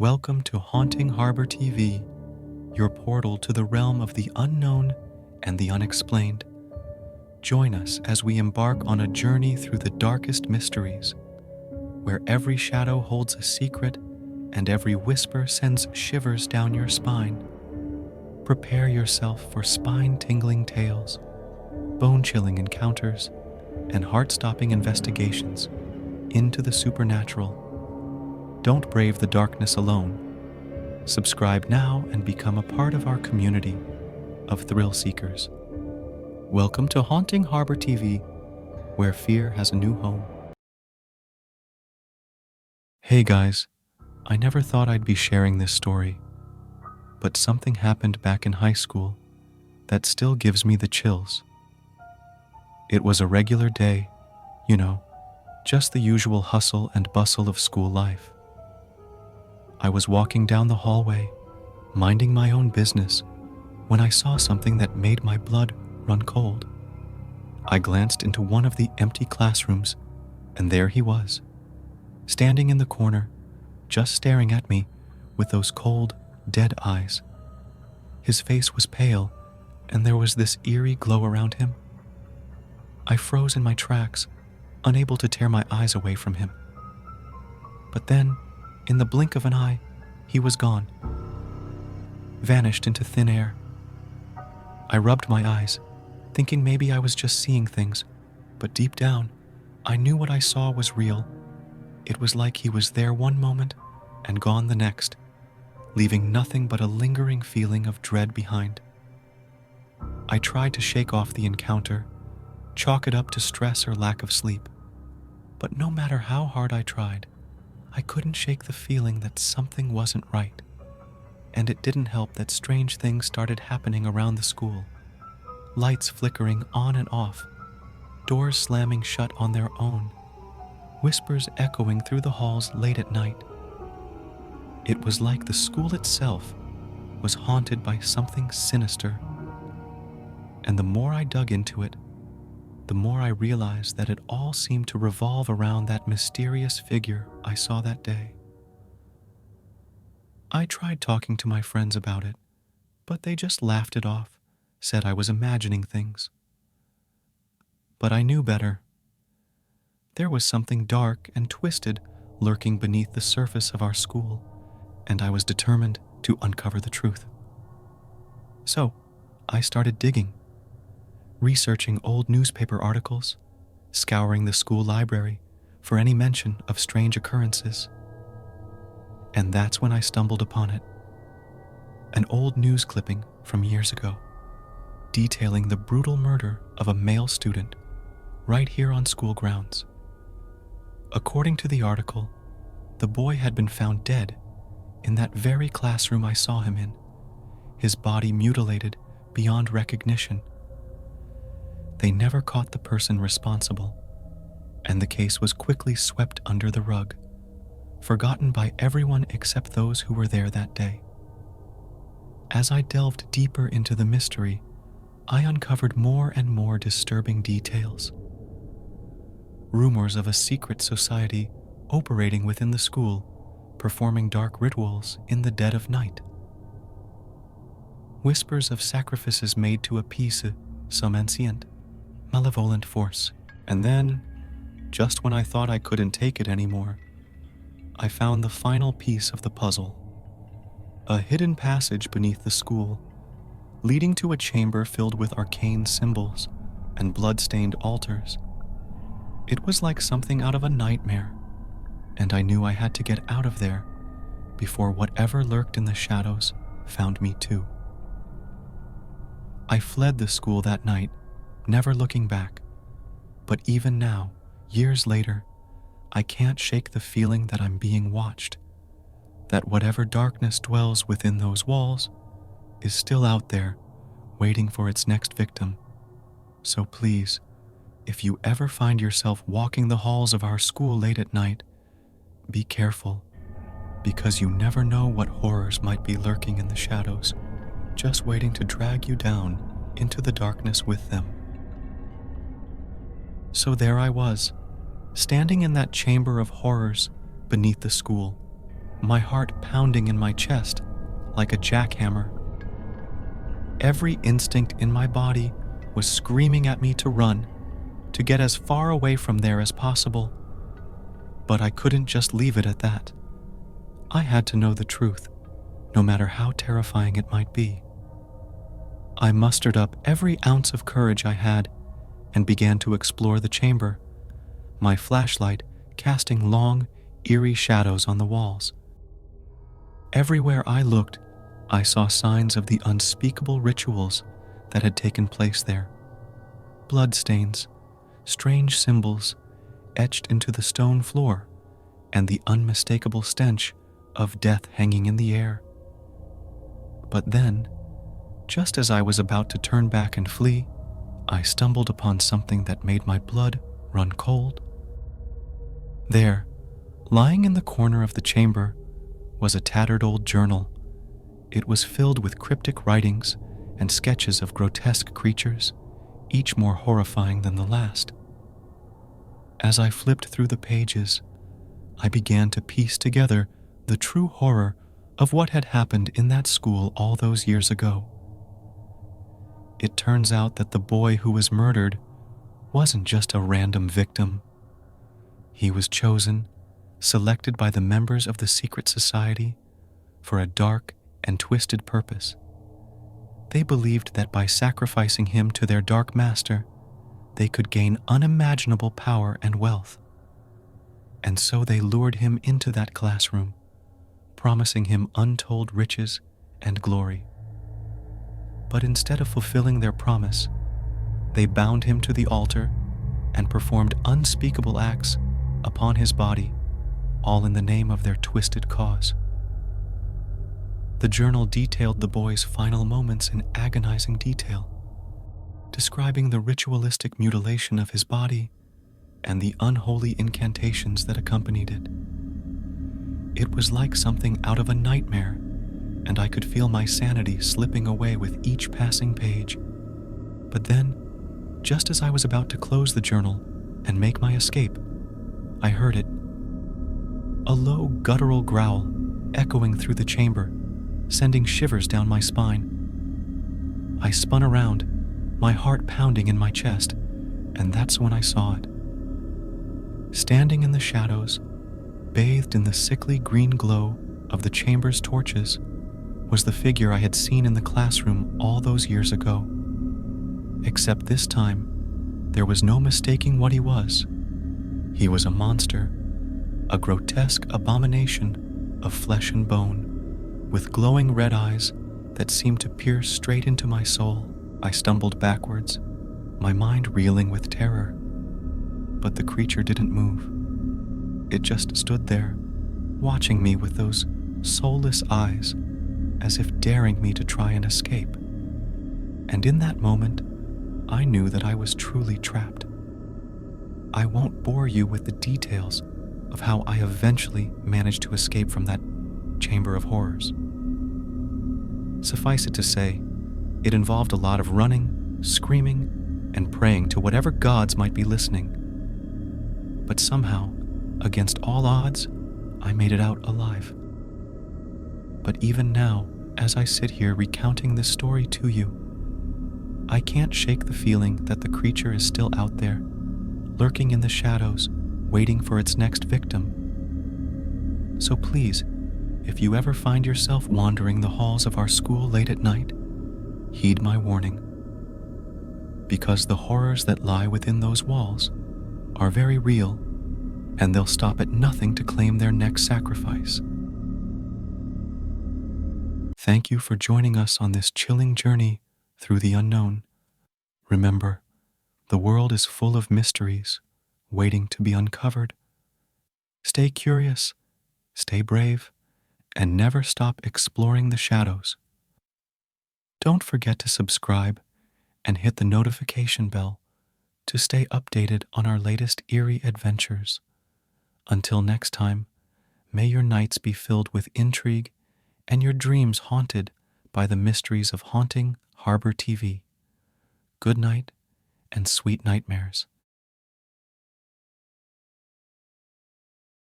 Welcome to Haunting Harbor TV, your portal to the realm of the unknown and the unexplained. Join us as we embark on a journey through the darkest mysteries, where every shadow holds a secret and every whisper sends shivers down your spine. Prepare yourself for spine-tingling tales, bone-chilling encounters, and heart-stopping investigations into the supernatural. Don't brave the darkness alone. Subscribe now and become a part of our community of thrill seekers. Welcome to Haunting Harbor TV, where fear has a new home. Hey guys, I never thought I'd be sharing this story, but something happened back in high school that still gives me the chills. It was a regular day, just the usual hustle and bustle of school life. I was walking down the hallway, minding my own business, when I saw something that made my blood run cold. I glanced into one of the empty classrooms, and there he was, standing in the corner, just staring at me with those cold, dead eyes. His face was pale, and there was this eerie glow around him. I froze in my tracks, unable to tear my eyes away from him. But then, in the blink of an eye, he was gone, vanished into thin air. I rubbed my eyes, thinking maybe I was just seeing things, but deep down, I knew what I saw was real. It was like he was there one moment and gone the next, leaving nothing but a lingering feeling of dread behind. I tried to shake off the encounter, chalk it up to stress or lack of sleep, but no matter how hard I tried, I couldn't shake the feeling that something wasn't right. And it didn't help that strange things started happening around the school. Lights flickering on and off, doors slamming shut on their own, whispers echoing through the halls late at night. It was like the school itself was haunted by something sinister. And the more I dug into it, the more I realized that it all seemed to revolve around that mysterious figure I saw that day. I tried talking to my friends about it, but they just laughed it off, said I was imagining things. But I knew better. There was something dark and twisted lurking beneath the surface of our school, and I was determined to uncover the truth. So, I started digging, researching old newspaper articles, scouring the school library for any mention of strange occurrences. And that's when I stumbled upon it. An old news clipping from years ago, detailing the brutal murder of a male student right here on school grounds. According to the article, the boy had been found dead in that very classroom I saw him in, his body mutilated beyond recognition. They never caught the person responsible, and the case was quickly swept under the rug, forgotten by everyone except those who were there that day. As I delved deeper into the mystery, I uncovered more and more disturbing details. Rumors of a secret society operating within the school, performing dark rituals in the dead of night. Whispers of sacrifices made to appease some ancient, malevolent force. And then, just when I thought I couldn't take it anymore, I found the final piece of the puzzle. A hidden passage beneath the school, leading to a chamber filled with arcane symbols and blood-stained altars. It was like something out of a nightmare, and I knew I had to get out of there before whatever lurked in the shadows found me too. I fled the school that night, never looking back, but even now, years later, I can't shake the feeling that I'm being watched, that whatever darkness dwells within those walls is still out there, waiting for its next victim. So please, if you ever find yourself walking the halls of our school late at night, be careful, because you never know what horrors might be lurking in the shadows, just waiting to drag you down into the darkness with them. So there I was, standing in that chamber of horrors beneath the school, my heart pounding in my chest like a jackhammer. Every instinct in my body was screaming at me to run, to get as far away from there as possible. But I couldn't just leave it at that. I had to know the truth, no matter how terrifying it might be. I mustered up every ounce of courage I had and began to explore the chamber, my flashlight casting long, eerie shadows on the walls. Everywhere I looked, I saw signs of the unspeakable rituals that had taken place there. Bloodstains, strange symbols etched into the stone floor, and the unmistakable stench of death hanging in the air. But then, just as I was about to turn back and flee, I stumbled upon something that made my blood run cold. There, lying in the corner of the chamber, was a tattered old journal. It was filled with cryptic writings and sketches of grotesque creatures, each more horrifying than the last. As I flipped through the pages, I began to piece together the true horror of what had happened in that school all those years ago. It turns out that the boy who was murdered wasn't just a random victim. He was chosen, selected by the members of the secret society for a dark and twisted purpose. They believed that by sacrificing him to their dark master, they could gain unimaginable power and wealth. And so they lured him into that classroom, promising him untold riches and glory. But instead of fulfilling their promise, they bound him to the altar and performed unspeakable acts upon his body, all in the name of their twisted cause. The journal detailed the boy's final moments in agonizing detail, describing the ritualistic mutilation of his body and the unholy incantations that accompanied it. It was like something out of a nightmare, and I could feel my sanity slipping away with each passing page. But then, just as I was about to close the journal and make my escape, I heard it. A low, guttural growl echoing through the chamber, sending shivers down my spine. I spun around, my heart pounding in my chest, and that's when I saw it. Standing in the shadows, bathed in the sickly green glow of the chamber's torches, was the figure I had seen in the classroom all those years ago. Except this time, there was no mistaking what he was. He was a monster, a grotesque abomination of flesh and bone, with glowing red eyes that seemed to pierce straight into my soul. I stumbled backwards, my mind reeling with terror. But the creature didn't move. It just stood there, watching me with those soulless eyes, as if daring me to try and escape. And in that moment, I knew that I was truly trapped. I won't bore you with the details of how I eventually managed to escape from that chamber of horrors. Suffice it to say, it involved a lot of running, screaming, and praying to whatever gods might be listening. But somehow, against all odds, I made it out alive. But even now, as I sit here recounting this story to you, I can't shake the feeling that the creature is still out there, lurking in the shadows, waiting for its next victim. So please, if you ever find yourself wandering the halls of our school late at night, heed my warning. Because the horrors that lie within those walls are very real, and they'll stop at nothing to claim their next sacrifice. Thank you for joining us on this chilling journey through the unknown. Remember, the world is full of mysteries waiting to be uncovered. Stay curious, stay brave, and never stop exploring the shadows. Don't forget to subscribe and hit the notification bell to stay updated on our latest eerie adventures. Until next time, may your nights be filled with intrigue and your dreams haunted by the mysteries of haunting Harbor TV. Good night and sweet nightmares.